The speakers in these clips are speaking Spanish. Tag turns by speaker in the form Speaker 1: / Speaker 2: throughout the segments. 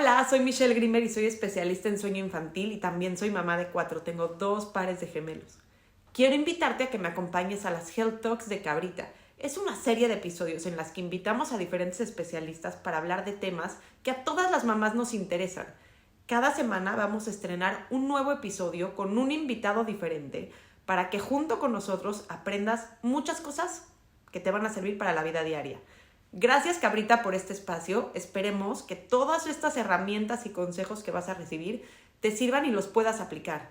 Speaker 1: Hola, soy Michelle Grimmer y soy especialista en sueño infantil y también soy mamá de 4. Tengo 2 pares de gemelos. Quiero invitarte a que me acompañes a las Health Talks de Cabrita. Es una serie de episodios en las que invitamos a diferentes especialistas para hablar de temas que a todas las mamás nos interesan. Cada semana vamos a estrenar un nuevo episodio con un invitado diferente para que junto con nosotros aprendas muchas cosas que te van a servir para la vida diaria. Gracias, Cabrita, por este espacio. Esperemos que todas estas herramientas y consejos que vas a recibir te sirvan y los puedas aplicar.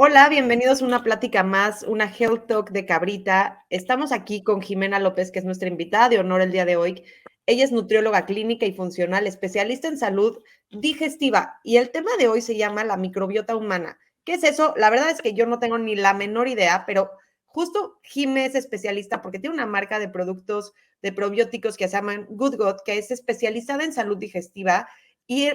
Speaker 1: Hola, bienvenidos a una plática más, una Health Talk de Cabrita. Estamos aquí con Jimena López, que es nuestra invitada de honor el día de hoy. Ella es nutrióloga clínica y funcional, especialista en salud digestiva, y el tema de hoy se llama la microbiota humana. ¿Qué es eso? La verdad es que yo no tengo ni la menor idea, pero justo Jime es especialista porque tiene una marca de productos de probióticos que se llaman Good Gut, que es especializada en salud digestiva, y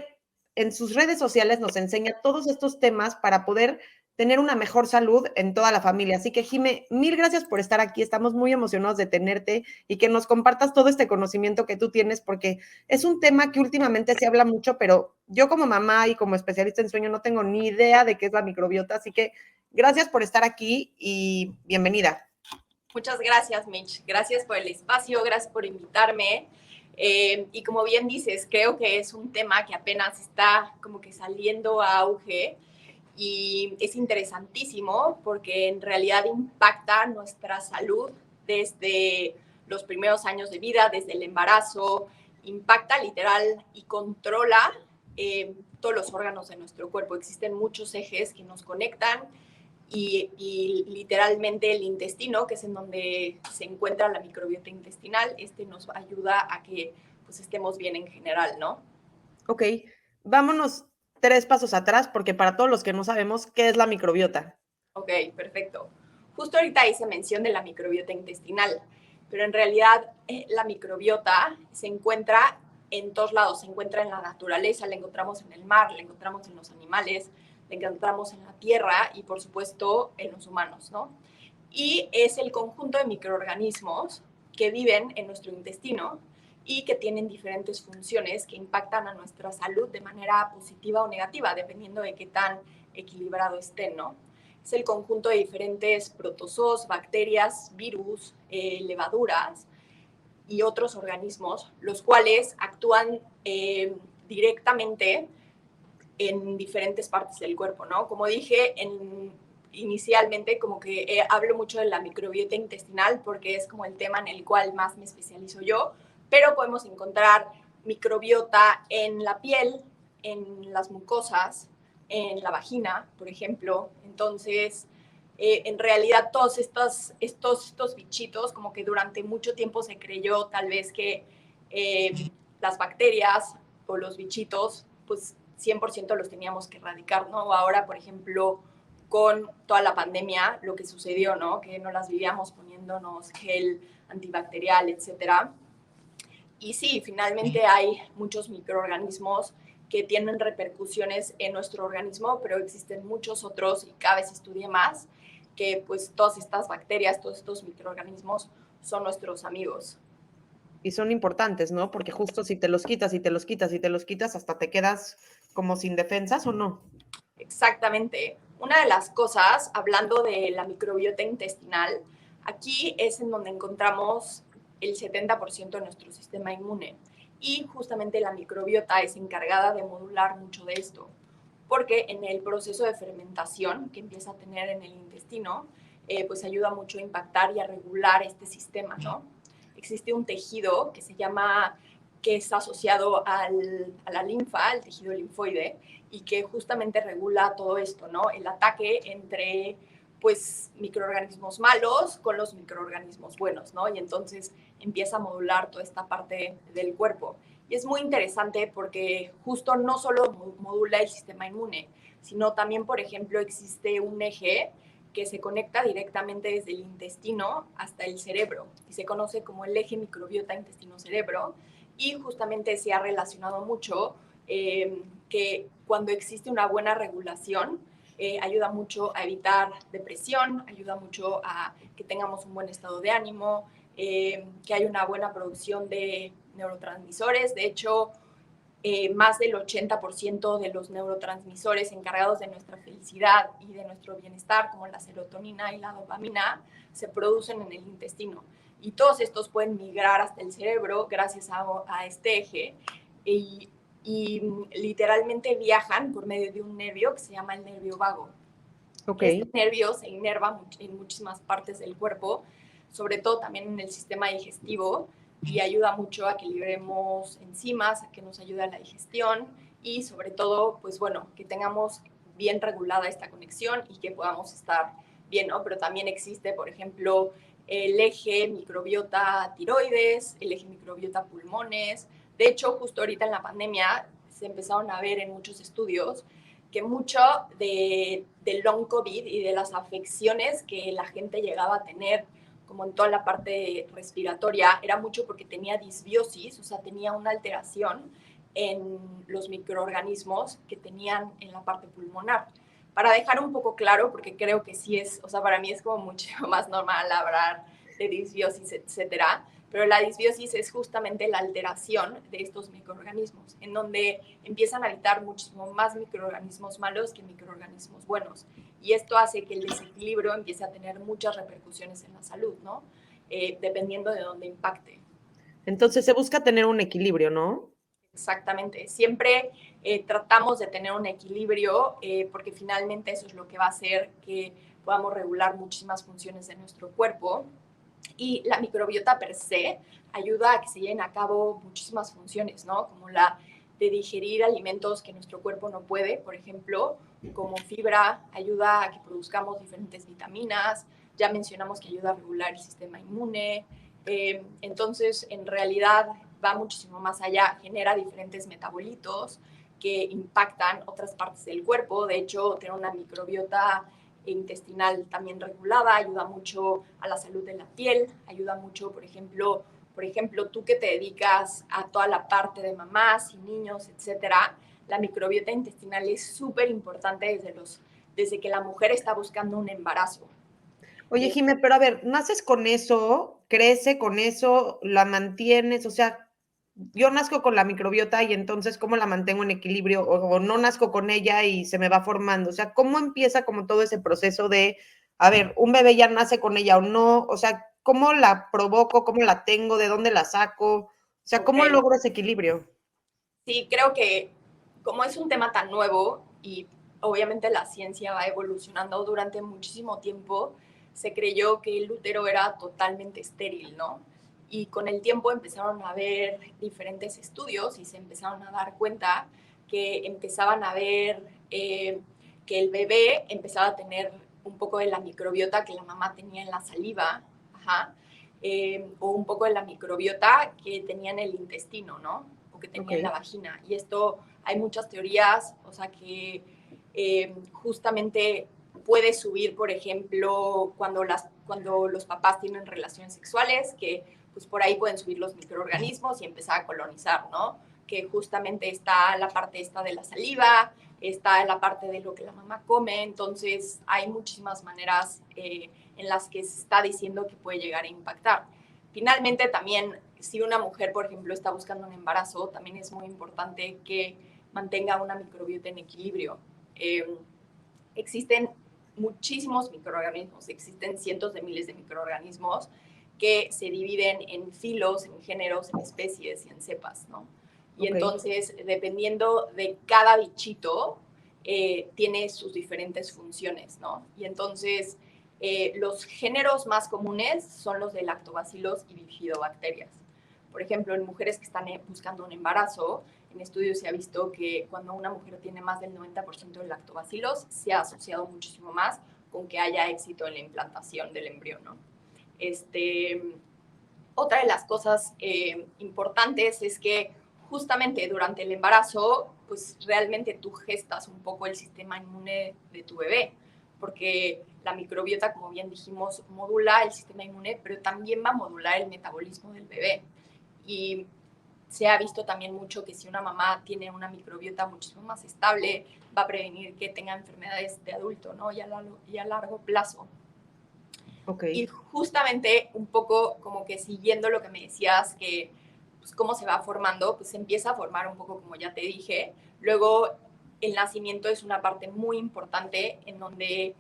Speaker 1: en sus redes sociales nos enseña todos estos temas para poder tener una mejor salud en toda la familia. Así que, Jime, mil gracias por estar aquí. Estamos muy emocionados de tenerte y que nos compartas todo este conocimiento que tú tienes, porque es un tema que últimamente se habla mucho, pero yo como mamá y como especialista en sueño no tengo ni idea de qué es la microbiota. Así que gracias por estar aquí y bienvenida.
Speaker 2: Muchas gracias, Mitch. Gracias por el espacio, gracias por invitarme. Y como bien dices, creo que es un tema que apenas está como que saliendo a auge y es interesantísimo porque en realidad impacta nuestra salud desde los primeros años de vida, desde el embarazo, impacta literal y controla todos los órganos de nuestro cuerpo. Existen muchos ejes que nos conectan y literalmente el intestino, que es en donde se encuentra la microbiota intestinal, nos ayuda a que pues estemos bien en general, ¿no?
Speaker 1: Ok, vámonos 3 pasos atrás, porque para todos los que no sabemos, ¿qué es la microbiota?
Speaker 2: Ok, perfecto. Justo ahorita hice mención de la microbiota intestinal, pero en realidad la microbiota se encuentra en todos lados, se encuentra en la naturaleza, la encontramos en el mar, la encontramos en los animales, la encontramos en la tierra y por supuesto en los humanos, ¿no? Y es el conjunto de microorganismos que viven en nuestro intestino y que tienen diferentes funciones que impactan a nuestra salud de manera positiva o negativa, dependiendo de qué tan equilibrado estén, ¿no? Es el conjunto de diferentes protozoos, bacterias, virus, levaduras y otros organismos, los cuales actúan directamente en diferentes partes del cuerpo, ¿no? Como dije inicialmente, como que hablo mucho de la microbiota intestinal porque es como el tema en el cual más me especializo yo, pero podemos encontrar microbiota en la piel, en las mucosas, en la vagina, por ejemplo. Entonces, en realidad todos estos bichitos, como que durante mucho tiempo se creyó tal vez que las bacterias o los bichitos, pues 100% los teníamos que erradicar, ¿no? Ahora, por ejemplo, con toda la pandemia, lo que sucedió, ¿no? Que no las vivíamos poniéndonos gel antibacterial, etcétera. Y sí, finalmente hay muchos microorganismos que tienen repercusiones en nuestro organismo, pero existen muchos otros, y cada vez estudié más, que pues todas estas bacterias, todos estos microorganismos son nuestros amigos.
Speaker 1: Y son importantes, ¿no? Porque justo si te los quitas y te los quitas y te los quitas, hasta te quedas como sin defensas, ¿o no?
Speaker 2: Exactamente. Una de las cosas, hablando de la microbiota intestinal, aquí es en donde encontramos el 70% de nuestro sistema inmune. Y justamente la microbiota es encargada de modular mucho de esto, porque en el proceso de fermentación que empieza a tener en el intestino, pues ayuda mucho a impactar y a regular este sistema, ¿no? Existe un tejido que se llama, que es asociado a la linfa, al tejido linfoide, y que justamente regula todo esto, ¿no? El ataque entre, pues, microorganismos malos con los microorganismos buenos, ¿no? Y entonces empieza a modular toda esta parte del cuerpo. Y es muy interesante porque justo no solo modula el sistema inmune, sino también, por ejemplo, existe un eje que se conecta directamente desde el intestino hasta el cerebro y se conoce como el eje microbiota intestino-cerebro, y justamente se ha relacionado mucho que cuando existe una buena regulación, ayuda mucho a evitar depresión, ayuda mucho a que tengamos un buen estado de ánimo, que haya una buena producción de neurotransmisores. De hecho, más del 80% de los neurotransmisores encargados de nuestra felicidad y de nuestro bienestar, como la serotonina y la dopamina, se producen en el intestino. Y todos estos pueden migrar hasta el cerebro gracias a este eje y literalmente viajan por medio de un nervio que se llama el nervio vago.
Speaker 1: Okay.
Speaker 2: Este nervio se inerva en muchísimas partes del cuerpo, sobre todo también en el sistema digestivo, y ayuda mucho a que liberemos enzimas, a que nos ayude a la digestión y sobre todo, pues bueno, que tengamos bien regulada esta conexión y que podamos estar bien, ¿no? Pero también existe, por ejemplo, el eje microbiota tiroides, el eje microbiota pulmones. De hecho, justo ahorita en la pandemia se empezaron a ver en muchos estudios que mucho del long COVID y de las afecciones que la gente llegaba a tener, como en toda la parte respiratoria, era mucho porque tenía disbiosis, o sea, tenía una alteración en los microorganismos que tenían en la parte pulmonar. Para dejar un poco claro, porque creo que sí es, o sea, para mí es como mucho más normal hablar de disbiosis, etcétera, pero la disbiosis es justamente la alteración de estos microorganismos, en donde empiezan a habitar muchísimo más microorganismos malos que microorganismos buenos. Y esto hace que el desequilibrio empiece a tener muchas repercusiones en la salud, ¿no? Dependiendo de dónde impacte.
Speaker 1: Entonces se busca tener un equilibrio, ¿no?
Speaker 2: Exactamente. Siempre tratamos de tener un equilibrio porque finalmente eso es lo que va a hacer que podamos regular muchísimas funciones de nuestro cuerpo. Y la microbiota per se ayuda a que se lleven a cabo muchísimas funciones, ¿no? Como la de digerir alimentos que nuestro cuerpo no puede, por ejemplo, como fibra, ayuda a que produzcamos diferentes vitaminas, ya mencionamos que ayuda a regular el sistema inmune, entonces en realidad va muchísimo más allá, genera diferentes metabolitos que impactan otras partes del cuerpo. De hecho, tener una microbiota intestinal también regulada ayuda mucho a la salud de la piel, ayuda mucho, por ejemplo, tú que te dedicas a toda la parte de mamás y niños, etcétera, la microbiota intestinal es súper importante desde que la mujer está buscando un embarazo.
Speaker 1: Oye, Jimé, pero a ver, ¿naces con eso? ¿Crece con eso? ¿La mantienes? O sea, yo nazco con la microbiota y entonces, ¿cómo la mantengo en equilibrio? O no nazco con ella y se me va formando. O sea, ¿cómo empieza como todo ese proceso de, a ver, un bebé ya nace con ella o no? O sea, ¿cómo la provoco? ¿Cómo la tengo? ¿De dónde la saco? O sea, ¿cómo
Speaker 2: Okay.
Speaker 1: logro ese equilibrio?
Speaker 2: Sí, creo que como es un tema tan nuevo y obviamente la ciencia va evolucionando durante muchísimo tiempo, se creyó que el útero era totalmente estéril, ¿no? Y con el tiempo empezaron a ver diferentes estudios y se empezaron a dar cuenta que empezaban a ver que el bebé empezaba a tener un poco de la microbiota que la mamá tenía en la saliva, ajá, o un poco de la microbiota que tenía en el intestino, ¿no? O que tenía en la vagina. Y esto hay muchas teorías, o sea, que justamente puede subir, por ejemplo, cuando los papás tienen relaciones sexuales, que pues por ahí pueden subir los microorganismos y empezar a colonizar, ¿no? Que justamente está la parte esta de la saliva, está la parte de lo que la mamá come, entonces hay muchísimas maneras en las que se está diciendo que puede llegar a impactar. Finalmente también, si una mujer, por ejemplo, está buscando un embarazo, también es muy importante que mantenga una microbiota en equilibrio. Existen muchísimos microorganismos, existen cientos de miles de microorganismos que se dividen en filos, en géneros, en especies y en cepas, ¿no? Y entonces, dependiendo de cada bichito, tiene sus diferentes funciones, ¿no? Y entonces, los géneros más comunes son los de lactobacilos y bifidobacterias. Por ejemplo, en mujeres que están buscando un embarazo, en estudios se ha visto que cuando una mujer tiene más del 90% de lactobacilos, se ha asociado muchísimo más con que haya éxito en la implantación del embrión, ¿no? Otra de las cosas importantes es que justamente durante el embarazo, pues realmente tú gestas un poco el sistema inmune de tu bebé, porque la microbiota, como bien dijimos, modula el sistema inmune, pero también va a modular el metabolismo del bebé. Y se ha visto también mucho que si una mamá tiene una microbiota muchísimo más estable, va a prevenir que tenga enfermedades de adulto, ¿no? Y a largo plazo.
Speaker 1: Ok.
Speaker 2: Y justamente un poco como que siguiendo lo que me decías, que pues, cómo se va formando, pues se empieza a formar un poco como ya te dije. Luego el nacimiento es una parte muy importante en donde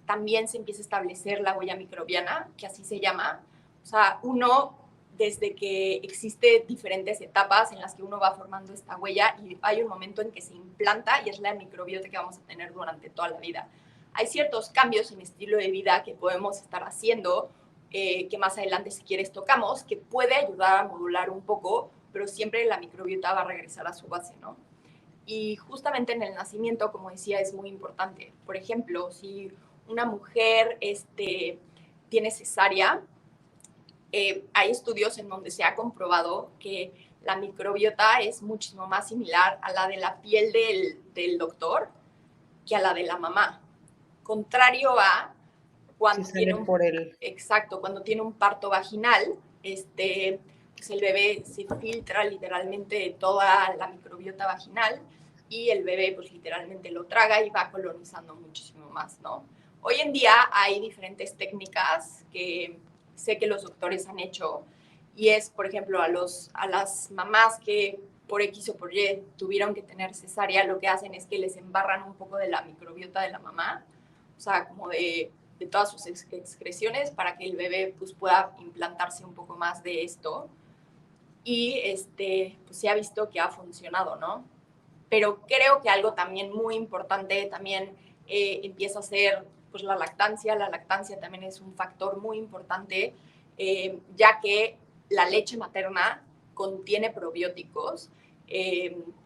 Speaker 2: también se empieza a establecer la huella microbiana, que así se llama. O sea, uno, desde que existe diferentes etapas en las que uno va formando esta huella y hay un momento en que se implanta y es la microbiota que vamos a tener durante toda la vida. Hay ciertos cambios en estilo de vida que podemos estar haciendo, que más adelante si quieres tocamos, que puede ayudar a modular un poco, pero siempre la microbiota va a regresar a su base, ¿no? Y justamente en el nacimiento, como decía, es muy importante. Por ejemplo, si una mujer tiene cesárea, hay estudios en donde se ha comprobado que la microbiota es muchísimo más similar a la de la piel del doctor que a la de la mamá. Contrario a
Speaker 1: Sí
Speaker 2: cuando tiene
Speaker 1: sale
Speaker 2: un,
Speaker 1: por el...
Speaker 2: exacto, cuando tiene un parto vaginal, pues el bebé se filtra literalmente toda la microbiota vaginal y el bebé pues literalmente lo traga y va colonizando muchísimo más, ¿no? Hoy en día hay diferentes técnicas que sé que los doctores han hecho y es, por ejemplo, a las mamás que por X o por Y tuvieron que tener cesárea, lo que hacen es que les embarran un poco de la microbiota de la mamá, o sea, como de todas sus excreciones para que el bebé pues, pueda implantarse un poco más de esto. Y pues se ha visto que ha funcionado, ¿no? Pero creo que algo también muy importante también empieza a ser pues, la lactancia. La lactancia también es un factor muy importante, ya que la leche materna contiene probióticos,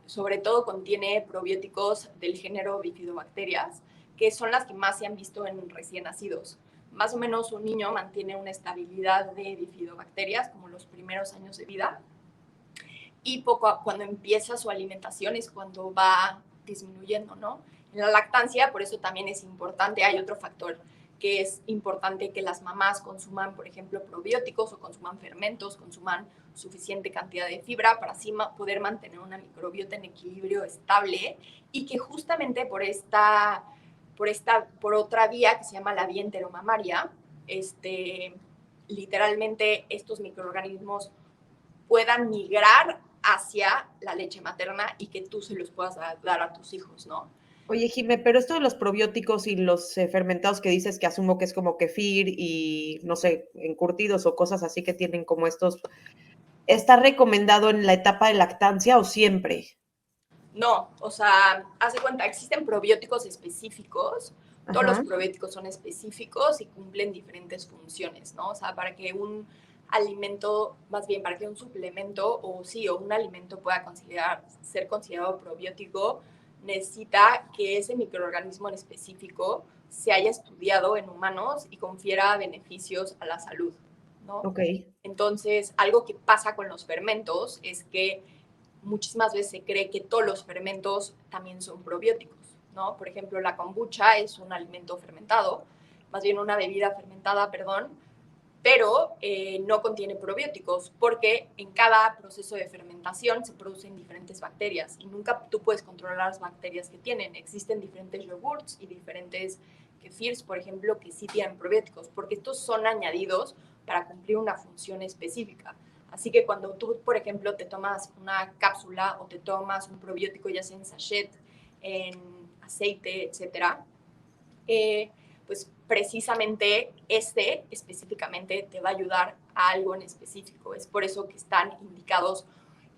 Speaker 2: sobre todo contiene probióticos del género Bifidobacterias, que son las que más se han visto en recién nacidos. Más o menos un niño mantiene una estabilidad de bifidobacterias como los primeros años de vida y cuando empieza su alimentación es cuando va disminuyendo, ¿no? En la lactancia, por eso también es importante, hay otro factor que es importante que las mamás consuman, por ejemplo, probióticos o consuman fermentos, consuman suficiente cantidad de fibra para así poder mantener una microbiota en equilibrio estable y que justamente por otra vía que se llama la vía enteromamaria, literalmente estos microorganismos puedan migrar hacia la leche materna y que tú se los puedas dar a tus hijos, ¿no?
Speaker 1: Oye, Jimé, pero esto de los probióticos y los fermentados que dices que asumo que es como kefir y, no sé, encurtidos o cosas así que tienen como estos, ¿está recomendado en la etapa de lactancia o siempre?
Speaker 2: No, o sea, haz de cuenta, existen probióticos específicos, todos los
Speaker 1: Ajá.
Speaker 2: probióticos son específicos y cumplen diferentes funciones, ¿no? O sea, para que un alimento, más bien para que un suplemento o sí, o un alimento pueda ser considerado probiótico, necesita que ese microorganismo en específico se haya estudiado en humanos y confiera beneficios a la salud, ¿no?
Speaker 1: Ok.
Speaker 2: Entonces, algo que pasa con los fermentos es que muchísimas veces se cree que todos los fermentos también son probióticos, ¿no? Por ejemplo, la kombucha es un alimento fermentado, más bien una bebida fermentada, perdón, pero no contiene probióticos porque en cada proceso de fermentación se producen diferentes bacterias y nunca tú puedes controlar las bacterias que tienen. Existen diferentes yogurts y diferentes kefirs, por ejemplo, que sí tienen probióticos porque estos son añadidos para cumplir una función específica. Así que cuando tú, por ejemplo, te tomas una cápsula o te tomas un probiótico, ya sea en sachet, en aceite, etcétera, pues precisamente específicamente te va a ayudar a algo en específico. Es por eso que están indicados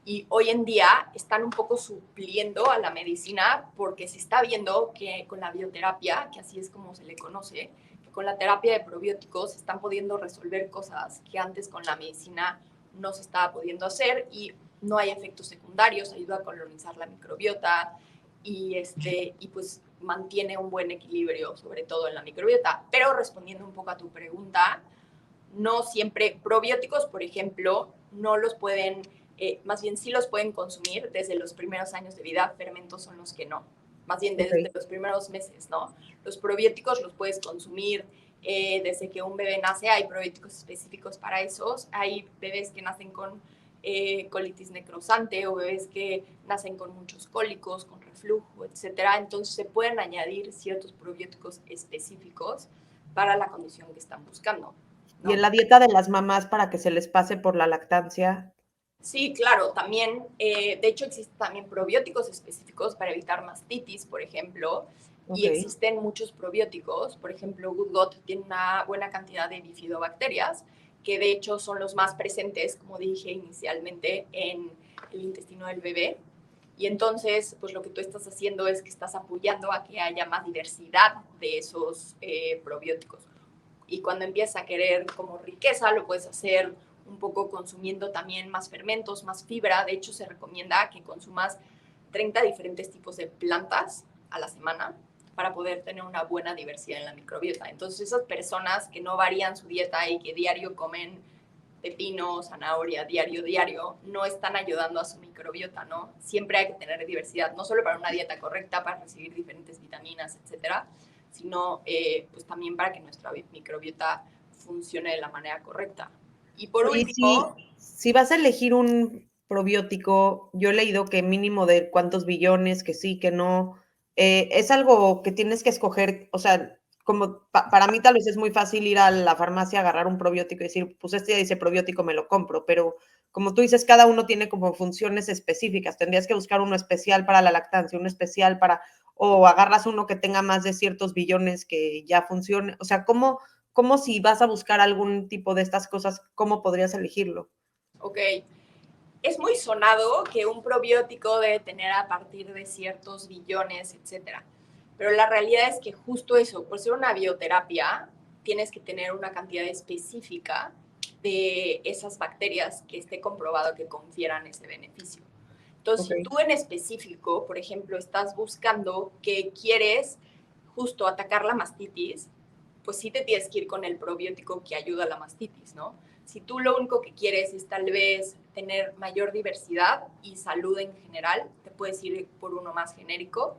Speaker 2: y hoy en día están un poco supliendo a la medicina porque se está viendo que con la bioterapia, que así es como se le conoce, que con la terapia de probióticos se están pudiendo resolver cosas que antes con la medicina no se estaba pudiendo hacer y no hay efectos secundarios, ayuda a colonizar la microbiota y pues mantiene un buen equilibrio, sobre todo en la microbiota. Pero respondiendo un poco a tu pregunta, no siempre probióticos, por ejemplo, no los pueden, más bien sí los pueden consumir desde los primeros años de vida, fermentos son los que no. más bien
Speaker 1: Ok.
Speaker 2: desde los primeros meses, ¿no? Los probióticos los puedes consumir desde que un bebé nace, hay probióticos específicos para esos, hay bebés que nacen con colitis necrosante o bebés que nacen con muchos cólicos, con reflujo, etcétera. Entonces se pueden añadir ciertos probióticos específicos para la condición que están buscando,
Speaker 1: Y en
Speaker 2: ¿no?
Speaker 1: la dieta de las mamás para que se les pase por la lactancia.
Speaker 2: Sí, claro, también, de hecho existen también probióticos específicos para evitar mastitis, por ejemplo,
Speaker 1: Ok.
Speaker 2: y existen muchos probióticos, por ejemplo, Good Gut tiene una buena cantidad de bifidobacterias, que de hecho son los más presentes, como dije inicialmente, en el intestino del bebé. Y entonces, pues lo que tú estás haciendo es que estás apoyando a que haya más diversidad de esos probióticos. Y cuando empiezas a querer como riqueza, lo puedes hacer un poco consumiendo también más fermentos, más fibra. De hecho, se recomienda que consumas 30 diferentes tipos de plantas a la semana para poder tener una buena diversidad en la microbiota. Entonces, esas personas que no varían su dieta y que diario comen pepino, zanahoria, diario, no están ayudando a su microbiota, ¿no? Siempre hay que tener diversidad, no solo para una dieta correcta, para recibir diferentes vitaminas, etcétera, sino pues también para que nuestra microbiota funcione de la manera correcta. Y por
Speaker 1: Oye,
Speaker 2: último,
Speaker 1: si vas a elegir un probiótico, yo he leído que mínimo de cuántos billones, que sí, que no, es algo que tienes que escoger, o sea, como para mí tal vez es muy fácil ir a la farmacia, agarrar un probiótico y decir, pues este ya dice probiótico, me lo compro, pero como tú dices, cada uno tiene como funciones específicas, tendrías que buscar uno especial para la lactancia, uno especial para, o agarras uno que tenga más de ciertos billones que ya funcione, o sea, ¿cómo si vas a buscar algún tipo de estas cosas, cómo podrías elegirlo?
Speaker 2: ok, es muy sonado que un probiótico debe tener a partir de ciertos billones, etcétera. Pero la realidad es que justo eso, por ser una bioterapia, tienes que tener una cantidad específica de esas bacterias que esté comprobado que confieran ese beneficio. Entonces,
Speaker 1: Ok.
Speaker 2: si tú en específico, por ejemplo, estás buscando que quieres justo atacar la mastitis, pues sí te tienes que ir con el probiótico que ayuda a la mastitis, ¿no? Si tú lo único que quieres es tal vez tener mayor diversidad y salud en general, te puedes ir por uno más genérico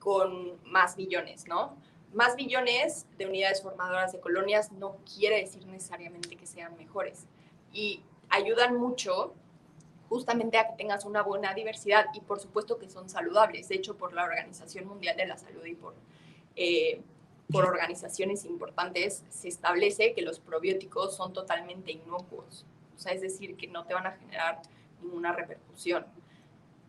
Speaker 2: con más billones, ¿no? Más billones de unidades formadoras de colonias no quiere decir necesariamente que sean mejores y ayudan mucho justamente a que tengas una buena diversidad y por supuesto que son saludables. De hecho, por la Organización Mundial de la Salud y por organizaciones importantes se establece que los probióticos son totalmente inocuos. O sea, es decir, que no te van a generar ninguna repercusión.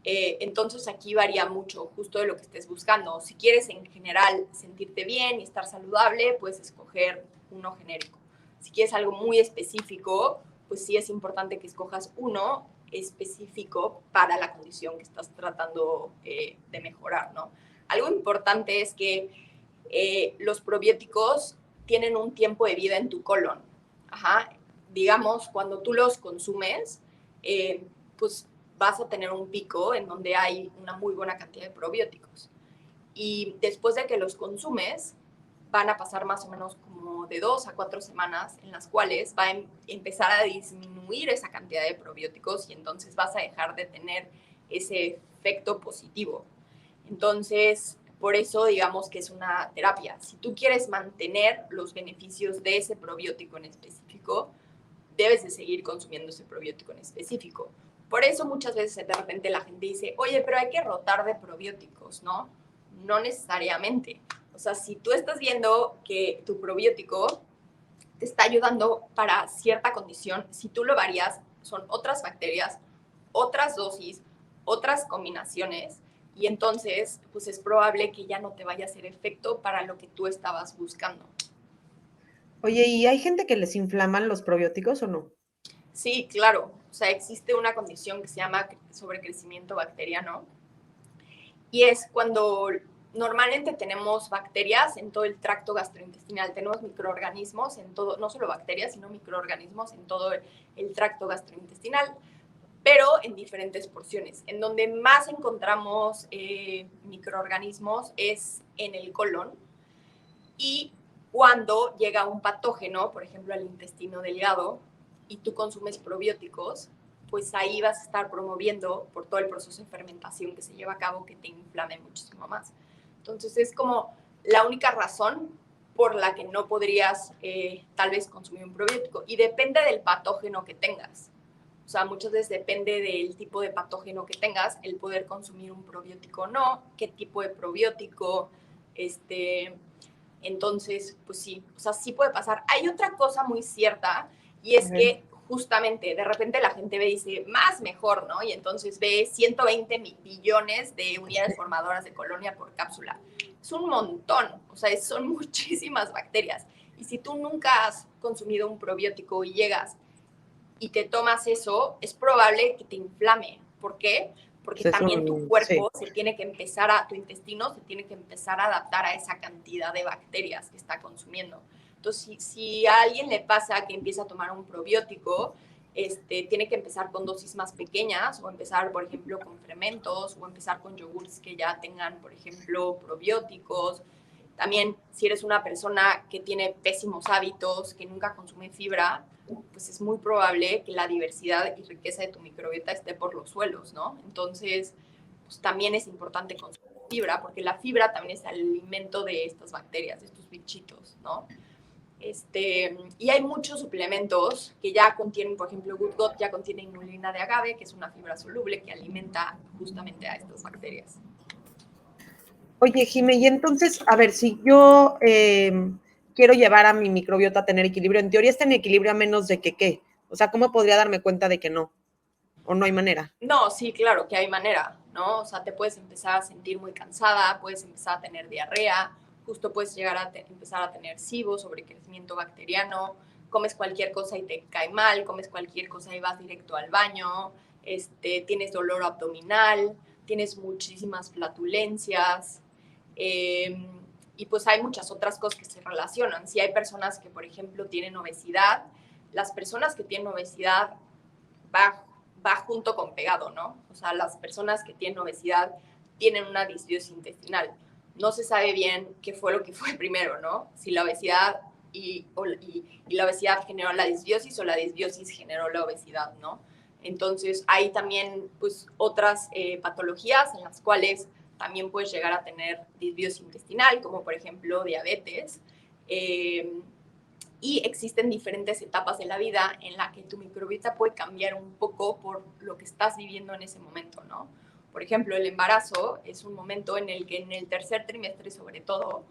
Speaker 2: Entonces aquí varía mucho justo de lo que estés buscando. Si quieres en general sentirte bien y estar saludable, puedes escoger uno genérico. Si quieres algo muy específico, pues sí es importante que escojas uno específico para la condición que estás tratando de mejorar, ¿no? Algo importante es que los probióticos tienen un tiempo de vida en tu colon. Ajá. Digamos, cuando tú los consumes, pues vas a tener un pico en donde hay una muy buena cantidad de probióticos. Y después de que los consumes, van a pasar más o menos como de 2 a 4 semanas en las cuales va a empezar a disminuir esa cantidad de probióticos y entonces vas a dejar de tener ese efecto positivo. Entonces, por eso digamos que es una terapia. Si tú quieres mantener los beneficios de ese probiótico en específico, debes de seguir consumiendo ese probiótico en específico. Por eso muchas veces de repente la gente dice, oye, pero hay que rotar de probióticos, ¿no? No necesariamente. O sea, si tú estás viendo que tu probiótico te está ayudando para cierta condición, si tú lo varías, son otras bacterias, otras dosis, otras combinaciones, y entonces, pues es probable que ya no te vaya a hacer efecto para lo que tú estabas buscando.
Speaker 1: Oye, ¿y hay gente que les inflaman los probióticos o no?
Speaker 2: Sí, claro. O sea, existe una condición que se llama sobrecrecimiento bacteriano y es cuando normalmente tenemos bacterias en todo el tracto gastrointestinal, tenemos microorganismos en todo, no solo bacterias, sino microorganismos en todo el tracto gastrointestinal, pero en diferentes porciones. En donde más encontramos microorganismos es en el colon y cuando llega un patógeno, por ejemplo, al intestino delgado, y tú consumes probióticos, pues ahí vas a estar promoviendo por todo el proceso de fermentación que se lleva a cabo que te inflame muchísimo más. Entonces es como la única razón por la que no podrías tal vez consumir un probiótico. Y depende del patógeno que tengas. O sea, muchas veces depende del tipo de patógeno que tengas, el poder consumir un probiótico o no, qué tipo de probiótico, entonces, pues sí, o sea, sí puede pasar. Hay otra cosa muy cierta y es que justamente de repente la gente ve y dice, más mejor, ¿no? Y entonces ve 120 billones de unidades formadoras de colonia por cápsula. Es un montón, o sea, son muchísimas bacterias. Y si tú nunca has consumido un probiótico y llegas y te tomas eso, es probable que te inflame. ¿Por qué? Porque
Speaker 1: Pues
Speaker 2: también tu cuerpo
Speaker 1: sí.
Speaker 2: se tiene que empezar tu intestino se tiene que empezar a adaptar a esa cantidad de bacterias que está consumiendo. Entonces, si a alguien le pasa que empieza a tomar un probiótico, tiene que empezar con dosis más pequeñas o empezar, por ejemplo, con fermentos o empezar con yogurts que ya tengan, por ejemplo, probióticos. También, si eres una persona que tiene pésimos hábitos, que nunca consume fibra, pues es muy probable que la diversidad y riqueza de tu microbiota esté por los suelos, ¿no? Entonces, pues también es importante consumir fibra, porque la fibra también es el alimento de estas bacterias, de estos bichitos, ¿no? Y hay muchos suplementos que ya contienen, por ejemplo, Good Gut ya contiene inulina de agave, que es una fibra soluble que alimenta justamente a estas bacterias.
Speaker 1: Oye, Jime, y entonces, a ver, si yo quiero llevar a mi microbiota a tener equilibrio, en teoría está en equilibrio a menos de que qué. O sea, ¿cómo podría darme cuenta de que no? ¿O no hay manera?
Speaker 2: No, sí, claro que hay manera, ¿no? O sea, te puedes empezar a sentir muy cansada, puedes empezar a tener diarrea, justo puedes llegar a empezar a tener SIBO, sobrecrecimiento bacteriano, comes cualquier cosa y te cae mal, comes cualquier cosa y vas directo al baño, tienes dolor abdominal, tienes muchísimas flatulencias, y pues hay muchas otras cosas que se relacionan. Si hay personas que, por ejemplo, tienen obesidad, las personas que tienen obesidad va junto con pegado, ¿no? O sea, las personas que tienen obesidad tienen una disbiosis intestinal. No se sabe bien qué fue lo que fue primero, ¿no? Si la obesidad y la obesidad generó la disbiosis o la disbiosis generó la obesidad, ¿no? Entonces, hay también, pues, otras patologías en las cuales también puedes llegar a tener disbiosis intestinal, como por ejemplo diabetes. Y existen diferentes etapas de la vida en la que tu microbiota puede cambiar un poco por lo que estás viviendo en ese momento, ¿no? Por ejemplo, el embarazo es un momento en el que en el tercer trimestre, sobre todo,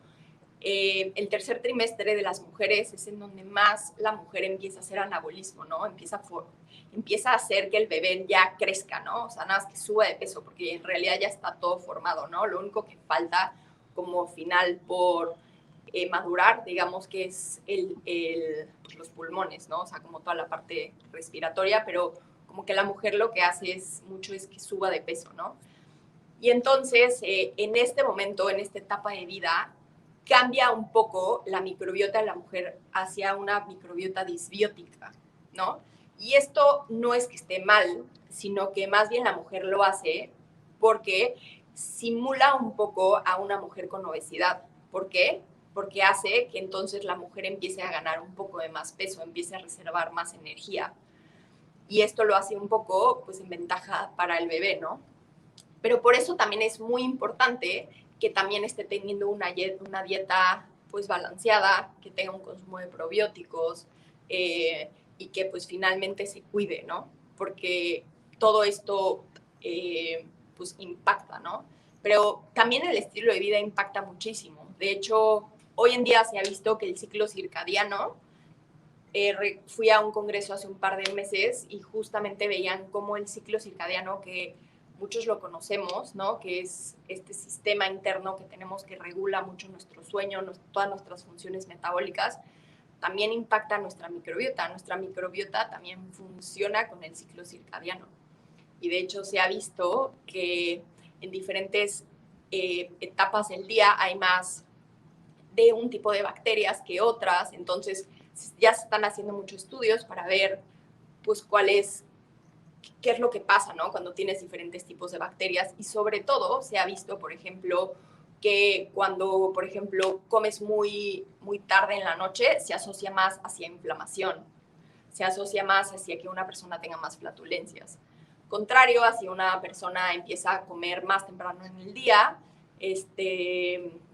Speaker 2: el tercer trimestre de las mujeres es en donde más la mujer empieza a hacer anabolismo, ¿no? Empieza a hacer que el bebé ya crezca, ¿no? O sea, nada más que suba de peso, porque en realidad ya está todo formado, ¿no? Lo único que falta como final por madurar, digamos que es los pulmones, ¿no? O sea, como toda la parte respiratoria, pero como que la mujer lo que hace es que suba de peso, ¿no? Y entonces, en este momento, en esta etapa de vida, cambia un poco la microbiota de la mujer hacia una microbiota disbiótica, ¿no? Y esto no es que esté mal, sino que más bien la mujer lo hace porque simula un poco a una mujer con obesidad. ¿Por qué? Porque hace que entonces la mujer empiece a ganar un poco de más peso, empiece a reservar más energía. Y esto lo hace un poco, pues, en ventaja para el bebé, ¿no? Pero por eso también es muy importante que también esté teniendo una dieta, pues, balanceada, que tenga un consumo de probióticos y que pues finalmente se cuide, ¿no? Porque todo esto pues impacta, ¿no? Pero también el estilo de vida impacta muchísimo. De hecho, hoy en día se ha visto que el ciclo circadiano, fui a un congreso hace un par de meses y justamente veían cómo el ciclo circadiano, que muchos lo conocemos, ¿no? Que es este sistema interno que tenemos que regula mucho nuestro sueño, todas nuestras funciones metabólicas, también impacta nuestra microbiota. Nuestra microbiota también funciona con el ciclo circadiano. Y de hecho se ha visto que en diferentes etapas del día hay más de un tipo de bacterias que otras. Entonces ya se están haciendo muchos estudios para ver pues qué es lo que pasa, ¿no? Cuando tienes diferentes tipos de bacterias. Y sobre todo se ha visto, por ejemplo, que cuando, por ejemplo, comes muy, muy tarde en la noche, se asocia más hacia inflamación. se asocia más hacia que una persona tenga más flatulencias. Contrario a si una persona empieza a comer más temprano en el día,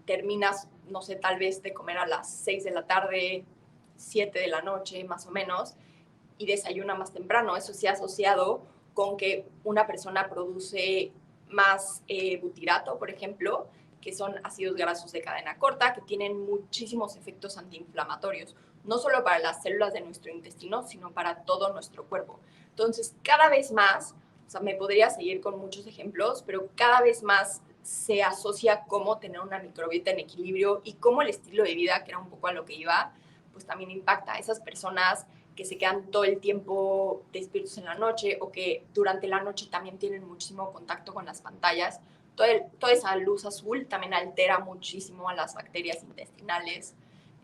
Speaker 2: terminas, no sé, tal vez de comer a las 6 de la tarde, 7 de la noche, más o menos, y desayuna más temprano. Eso se ha asociado con que una persona produce más butirato, por ejemplo, que son ácidos grasos de cadena corta, que tienen muchísimos efectos antiinflamatorios, no solo para las células de nuestro intestino, sino para todo nuestro cuerpo. Entonces, cada vez más, o sea, me podría seguir con muchos ejemplos, pero cada vez más se asocia cómo tener una microbiota en equilibrio y cómo el estilo de vida, que era un poco a lo que iba, pues también impacta a esas personas que se quedan todo el tiempo despiertos en la noche o que durante la noche también tienen muchísimo contacto con las pantallas. Toda esa luz azul también altera muchísimo a las bacterias intestinales.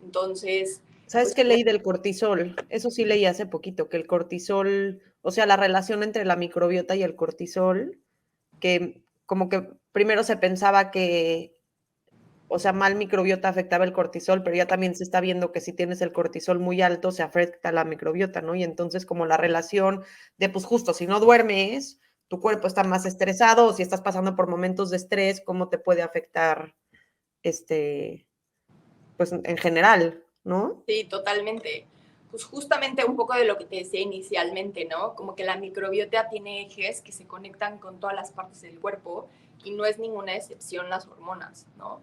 Speaker 2: Entonces,
Speaker 1: ¿Sabes
Speaker 2: pues
Speaker 1: qué leí del cortisol? Eso sí leí hace poquito, que el cortisol, o sea, la relación entre la microbiota y el cortisol, que como que primero se pensaba que, o sea, mal microbiota afectaba el cortisol, pero ya también se está viendo que si tienes el cortisol muy alto, se afecta la microbiota, ¿no? Y entonces como la relación de, pues justo, si no duermes, tu cuerpo está más estresado, o si estás pasando por momentos de estrés, ¿cómo te puede afectar, pues en general, ¿no?
Speaker 2: sí, totalmente. Pues justamente un poco de lo que te decía inicialmente, ¿no? Como que la microbiota tiene ejes que se conectan con todas las partes del cuerpo y no es ninguna excepción las hormonas, ¿no?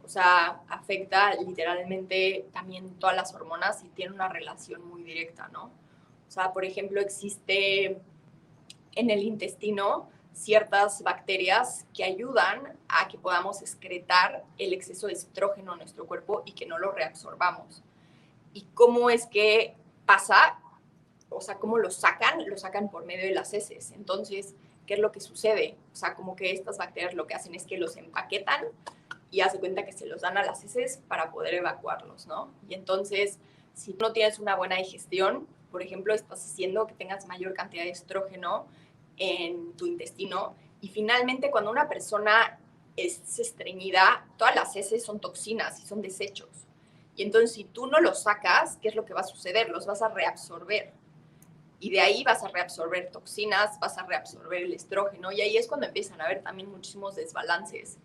Speaker 2: O sea, afecta literalmente también todas las hormonas y tiene una relación muy directa, ¿no? O sea, por ejemplo, existe en el intestino ciertas bacterias que ayudan a que podamos excretar el exceso de estrógeno en nuestro cuerpo y que no lo reabsorbamos. ¿Y cómo es que pasa? O sea, ¿cómo lo sacan por medio de las heces. Entonces, ¿qué es lo que sucede? O sea, como que estas bacterias lo que hacen es que los empaquetan y hace cuenta que se los dan a las heces para poder evacuarlos, ¿no? Y entonces, si no tienes una buena digestión, por ejemplo, estás haciendo que tengas mayor cantidad de estrógeno en tu intestino. Y finalmente, cuando una persona es estreñida, todas las heces son toxinas y son desechos. Y entonces, si tú no los sacas, ¿qué es lo que va a suceder? Los vas a reabsorber. Y de ahí vas a reabsorber toxinas, vas a reabsorber el estrógeno. Y ahí es cuando empiezan a haber también muchísimos desbalances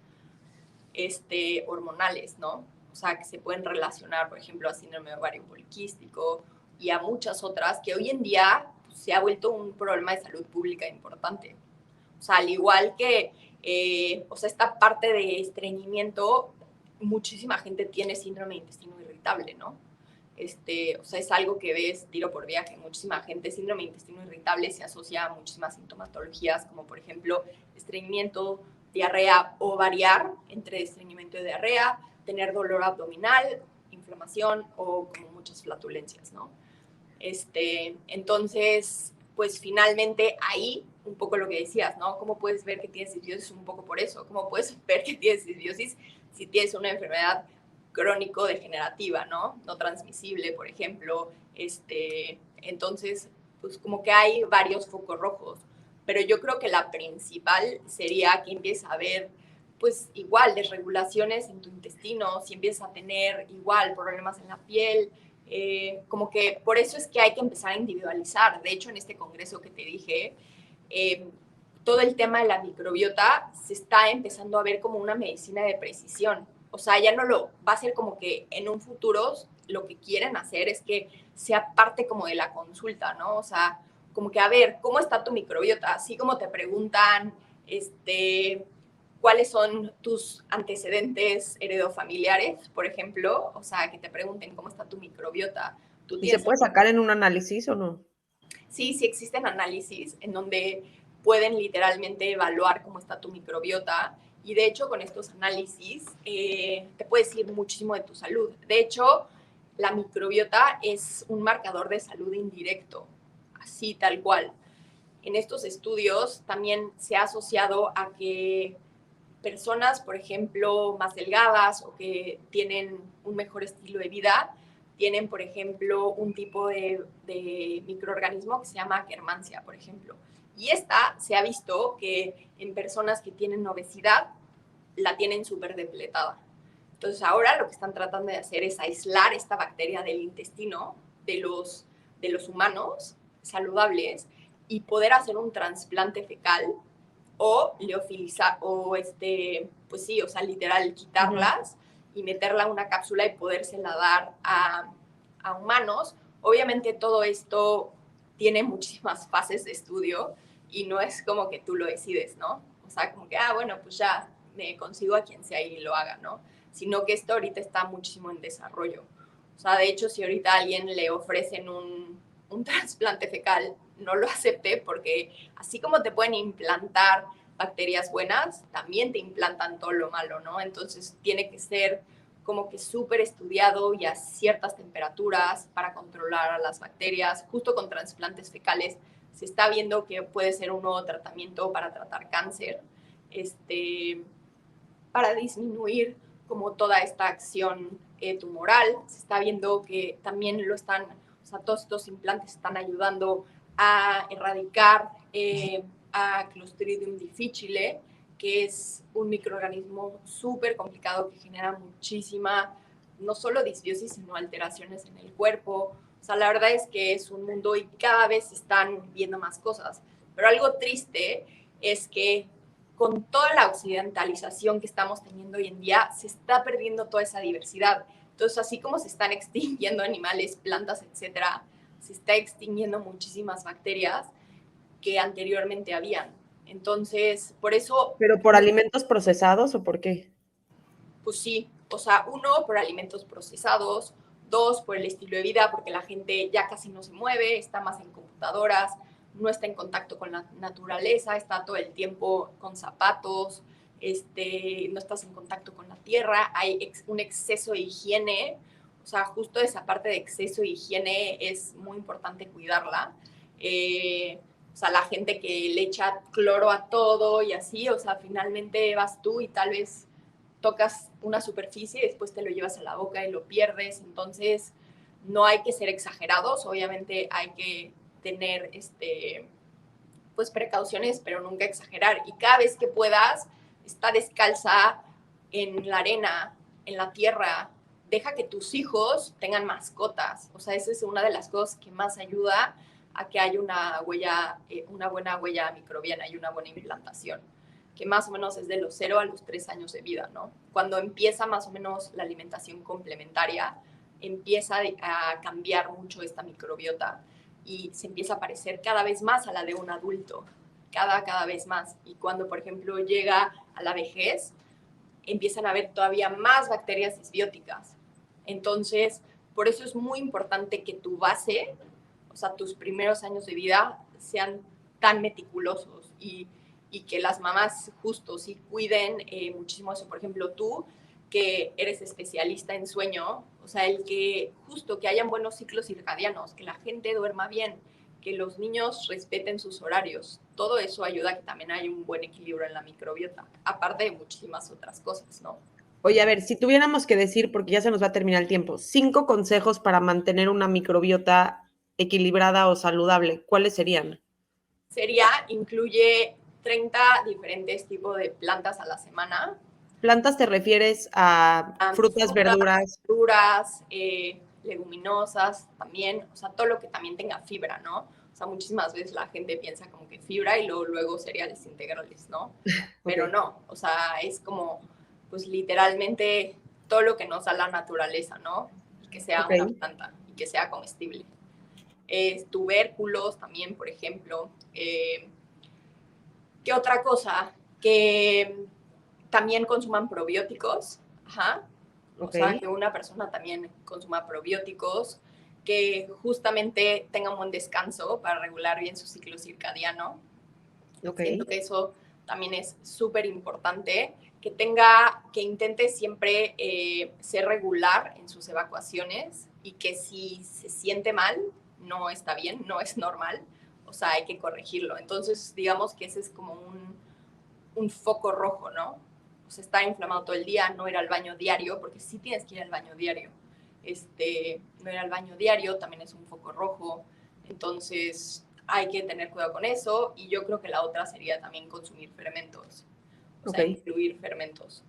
Speaker 2: hormonales, ¿no? O sea, que se pueden relacionar, por ejemplo, a síndrome de ovario poliquístico y a muchas otras que hoy en día pues, se ha vuelto un problema de salud pública importante. O sea, al igual que, o sea, esta parte de estreñimiento, muchísima gente tiene síndrome de intestino irritable, ¿no? O sea, es algo que ves tiro por viaje. Muchísima gente, síndrome de intestino irritable se asocia a muchísimas sintomatologías, como por ejemplo estreñimiento, diarrea o variar entre estreñimiento y diarrea, tener dolor abdominal, inflamación o como muchas flatulencias, ¿no? Entonces, pues finalmente ahí, un poco lo que decías, ¿no? ¿Cómo puedes ver que tienes disbiosis? Un poco por eso. ¿Cómo puedes ver que tienes disbiosis si tienes una enfermedad crónico-degenerativa, ¿no? No transmisible, por ejemplo. Entonces, pues como que hay varios focos rojos. Pero yo creo que la principal sería que empieces a ver, pues igual, desregulaciones en tu intestino, si empiezas a tener igual problemas en la piel, como que por eso es que hay que empezar a individualizar. De hecho, en este congreso que te dije, eh, todo el tema de la microbiota se está empezando a ver como una medicina de precisión. O sea, ya no lo va a ser como que en un futuro lo que quieren hacer es que sea parte como de la consulta, ¿no? O sea, como que a ver, ¿cómo está tu microbiota? Así como te preguntan, cuáles son tus antecedentes heredofamiliares, por ejemplo, o sea, que te pregunten cómo está tu microbiota. ¿Tú
Speaker 1: ¿Y se
Speaker 2: tienes
Speaker 1: puede sacar en un análisis o no?
Speaker 2: Sí, sí existen análisis en donde pueden literalmente evaluar cómo está tu microbiota y de hecho con estos análisis te puede decir muchísimo de tu salud. De hecho, la microbiota es un marcador de salud indirecto, así tal cual. En estos estudios también se ha asociado a que personas, por ejemplo, más delgadas o que tienen un mejor estilo de vida, tienen, por ejemplo, un tipo de microorganismo que se llama Akkermansia, por ejemplo. Y esta se ha visto que en personas que tienen obesidad la tienen súper depletada. Entonces ahora lo que están tratando de hacer es aislar esta bacteria del intestino de los humanos saludables y poder hacer un trasplante fecal o leofilizar, o pues sí, o sea, literal, quitarlas y meterla en una cápsula y podérsela dar a humanos. Obviamente todo esto tiene muchísimas fases de estudio y no es como que tú lo decides, ¿no? O sea, como que, bueno, pues ya me consigo a quien sea y lo haga, ¿no? Sino que esto ahorita está muchísimo en desarrollo. O sea, de hecho, si ahorita a alguien le ofrecen un trasplante fecal, no lo acepte porque así como te pueden implantar bacterias buenas, también te implantan todo lo malo, ¿no? Entonces tiene que ser como que súper estudiado y a ciertas temperaturas para controlar a las bacterias. Justo con trasplantes fecales se está viendo que puede ser un nuevo tratamiento para tratar cáncer, para disminuir como toda esta acción tumoral. Se está viendo que también lo están, o sea, todos estos implantes están ayudando a erradicar a Clostridium difficile, que es un microorganismo súper complicado que genera muchísima, no solo disbiosis, sino alteraciones en el cuerpo. O sea, la verdad es que es un mundo y cada vez se están viendo más cosas. Pero algo triste es que con toda la occidentalización que estamos teniendo hoy en día, se está perdiendo toda esa diversidad. Entonces, así como se están extinguiendo animales, plantas, etcétera, se está extinguiendo muchísimas bacterias que anteriormente habían. Entonces, por eso...
Speaker 1: ¿Pero por alimentos procesados o por qué?
Speaker 2: Pues sí, o sea, uno, por alimentos procesados, dos, por el estilo de vida, porque la gente ya casi no se mueve, está más en computadoras, no está en contacto con la naturaleza, está todo el tiempo con zapatos, no estás en contacto con la tierra, hay un exceso de higiene, o sea, justo esa parte de exceso de higiene es muy importante cuidarla. O sea, la gente que le echa cloro a todo y así, o sea, finalmente vas tú y tal vez tocas una superficie y después te lo llevas a la boca y lo pierdes. Entonces, no hay que ser exagerados, obviamente hay que tener pues precauciones, pero nunca exagerar. Y cada vez que puedas, está descalza en la arena, en la tierra. Deja que tus hijos tengan mascotas. O sea, esa es una de las cosas que más ayuda a que haya una huella, una buena huella microbiana y una buena implantación, que más o menos es de los 0 a los 3 años de vida, ¿no? Cuando empieza más o menos la alimentación complementaria, empieza a cambiar mucho esta microbiota y se empieza a parecer cada vez más a la de un adulto, cada vez más. Y cuando, por ejemplo, llega a la vejez, empiezan a haber todavía más bacterias disbióticas. Entonces, por eso es muy importante que tu base, o sea, tus primeros años de vida, sean tan meticulosos y que las mamás justo sí cuiden muchísimo eso. Por ejemplo, tú, que eres especialista en sueño, o sea, el que justo que hayan buenos ciclos circadianos, que la gente duerma bien, que los niños respeten sus horarios. Todo eso ayuda a que también haya un buen equilibrio en la microbiota, aparte de muchísimas otras cosas, ¿no?
Speaker 1: Oye, a ver, si tuviéramos que decir, porque ya se nos va a terminar el tiempo, 5 consejos para mantener una microbiota equilibrada o saludable, ¿cuáles serían?
Speaker 2: Incluye 30 diferentes tipos de plantas a la semana.
Speaker 1: ¿Plantas te refieres a frutas,
Speaker 2: Frutas,
Speaker 1: verduras?
Speaker 2: verduras, leguminosas también, o sea, todo lo que también tenga fibra, ¿no? O sea, muchísimas veces la gente piensa como que fibra y luego cereales integrales, ¿no? Pero
Speaker 1: Okay.
Speaker 2: no, o sea, es como, pues literalmente todo lo que nos da la naturaleza, ¿no? Y que sea una
Speaker 1: Ok.
Speaker 2: planta y que sea comestible. Tubérculos también, por ejemplo. ¿Qué otra cosa? Que también consuman probióticos. Ajá. O
Speaker 1: Ok.
Speaker 2: sea, que una persona también consuma probióticos, que justamente tenga un buen descanso para regular bien su ciclo circadiano.
Speaker 1: Ok.
Speaker 2: Siento que eso también es súper importante, que intente siempre ser regular en sus evacuaciones y que si se siente mal, no está bien, no es normal, o sea, hay que corregirlo. Entonces, digamos que ese es como un foco rojo, ¿no? O sea, estar inflamado todo el día, no ir al baño diario, porque sí tienes que ir al baño diario. No ir al baño diario también es un foco rojo. Entonces, hay que tener cuidado con eso. Y yo creo que la otra sería también consumir fermentos, o
Speaker 1: Ok.
Speaker 2: sea, incluir fermentos.